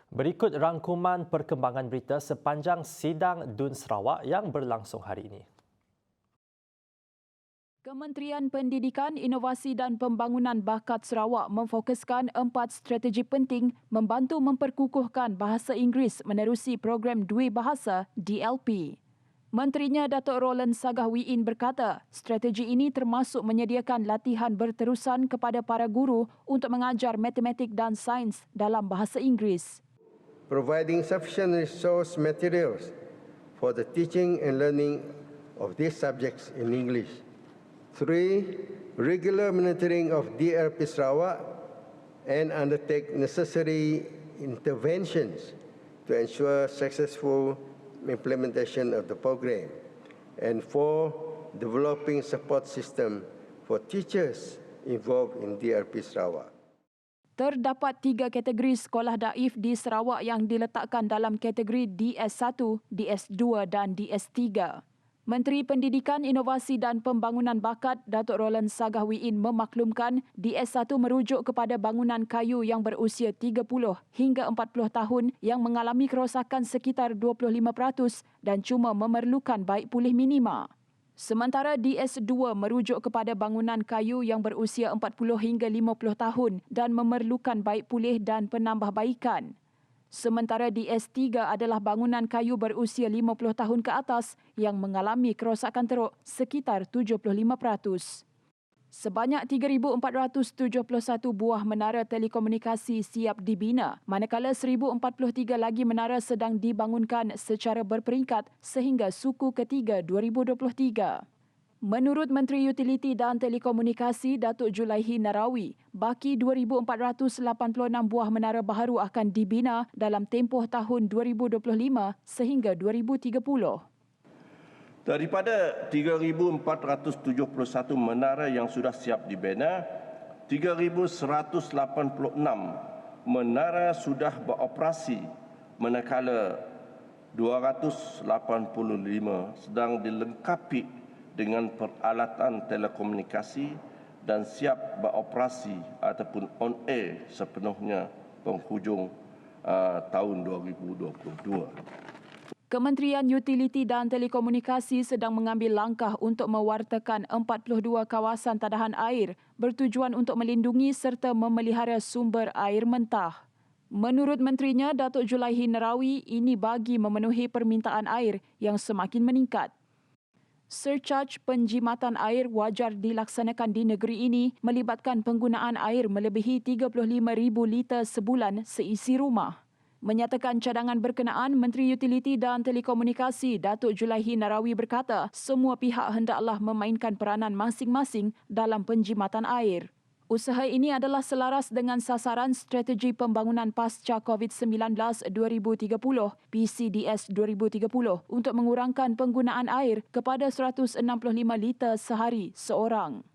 Berikut rangkuman perkembangan berita sepanjang sidang DUN Sarawak yang berlangsung hari ini. Kementerian Pendidikan, Inovasi dan Pembangunan Bakat Sarawak memfokuskan 4 strategi penting membantu memperkukuhkan bahasa Inggeris menerusi program Dwi Bahasa DLP. Menterinya Datuk Roland Sagah Wiin berkata, strategi ini termasuk menyediakan latihan berterusan kepada para guru untuk mengajar matematik dan sains dalam bahasa Inggeris. Providing sufficient resource materials for the teaching and learning of these subjects in English. 3. Regular monitoring of DLP Sarawak and undertake necessary interventions to ensure successful implementation of the program. And 4. Developing support system for teachers involved in DLP Sarawak. Terdapat 3 kategori sekolah daif di Sarawak yang diletakkan dalam kategori DS1, DS2 dan DS3. Menteri Pendidikan, Inovasi dan Pembangunan Bakat, Datuk Roland Sagah Wiin memaklumkan DS1 merujuk kepada bangunan kayu yang berusia 30 hingga 40 tahun yang mengalami kerosakan sekitar 25% dan cuma memerlukan baik pulih minima. Sementara DS2 merujuk kepada bangunan kayu yang berusia 40 hingga 50 tahun dan memerlukan baik pulih dan penambahbaikan. Sementara DS3 adalah bangunan kayu berusia 50 tahun ke atas yang mengalami kerosakan teruk sekitar 75%. Sebanyak 3,471 buah menara telekomunikasi siap dibina, manakala 1,043 lagi menara sedang dibangunkan secara berperingkat sehingga suku ketiga 2023. Menurut Menteri Utiliti dan Telekomunikasi Datuk Julaihi Narawi, baki 2,486 buah menara baharu akan dibina dalam tempoh tahun 2025 sehingga 2030. Daripada 3,471 menara yang sudah siap dibina, 3,186 menara sudah beroperasi, manakala 285 sedang dilengkapi dengan peralatan telekomunikasi dan siap beroperasi ataupun on air sepenuhnya penghujung tahun 2022. Kementerian Utiliti dan Telekomunikasi sedang mengambil langkah untuk mewartakan 42 kawasan tadahan air bertujuan untuk melindungi serta memelihara sumber air mentah. Menurut menterinya, Datuk Julaihi Narawi, ini bagi memenuhi permintaan air yang semakin meningkat. Surcharge penjimatan air wajar dilaksanakan di negeri ini melibatkan penggunaan air melebihi 35,000 liter sebulan seisi rumah. Menyatakan cadangan berkenaan, Menteri Utiliti dan Telekomunikasi Datuk Julaihi Narawi berkata semua pihak hendaklah memainkan peranan masing-masing dalam penjimatan air. Usaha ini adalah selaras dengan sasaran Strategi Pembangunan Pasca COVID-19 2030 PCDS 2030 untuk mengurangkan penggunaan air kepada 165 liter sehari seorang.